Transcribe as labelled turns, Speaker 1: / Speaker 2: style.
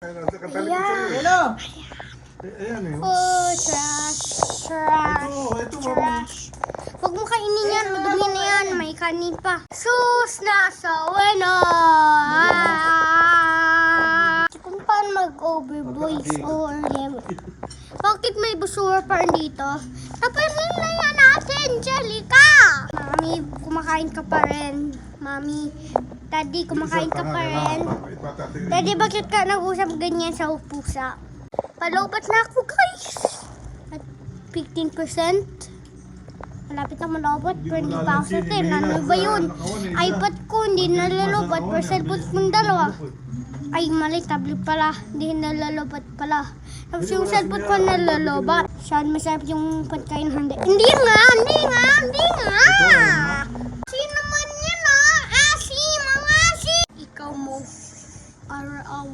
Speaker 1: Ayan.
Speaker 2: Ayan eh.
Speaker 1: Oh, trash.
Speaker 2: Ito,
Speaker 1: Trash. Huwag mo kainin yan. Madumi na yan. May kanin pa. Sus na sa weno. Kung paano mag-overvoice or bakit may busura pa rin dito? Tapanin na yan natin, Jellica! Mami, kumakain ka pa rin. Mami, Daddy, kumakain ka pa rin. Daddy, bakit ka nag-usap ganyan sa pusa? Palobat na ako, guys. At 15%. Malapit na malobot, pero hindi pa ako certain. Ano ba yun? iPad ko, hindi nalalobat. Per cellphone kong dalawa. Ay, mali, tablet pala. Hindi nalalobat pala. Tapos yung cellphone ko nalalobat. Saan masarap yung pagkain? Hindi nga. Sino naman yan, ah? Asi, mga asi. Ikaw mo. Araw.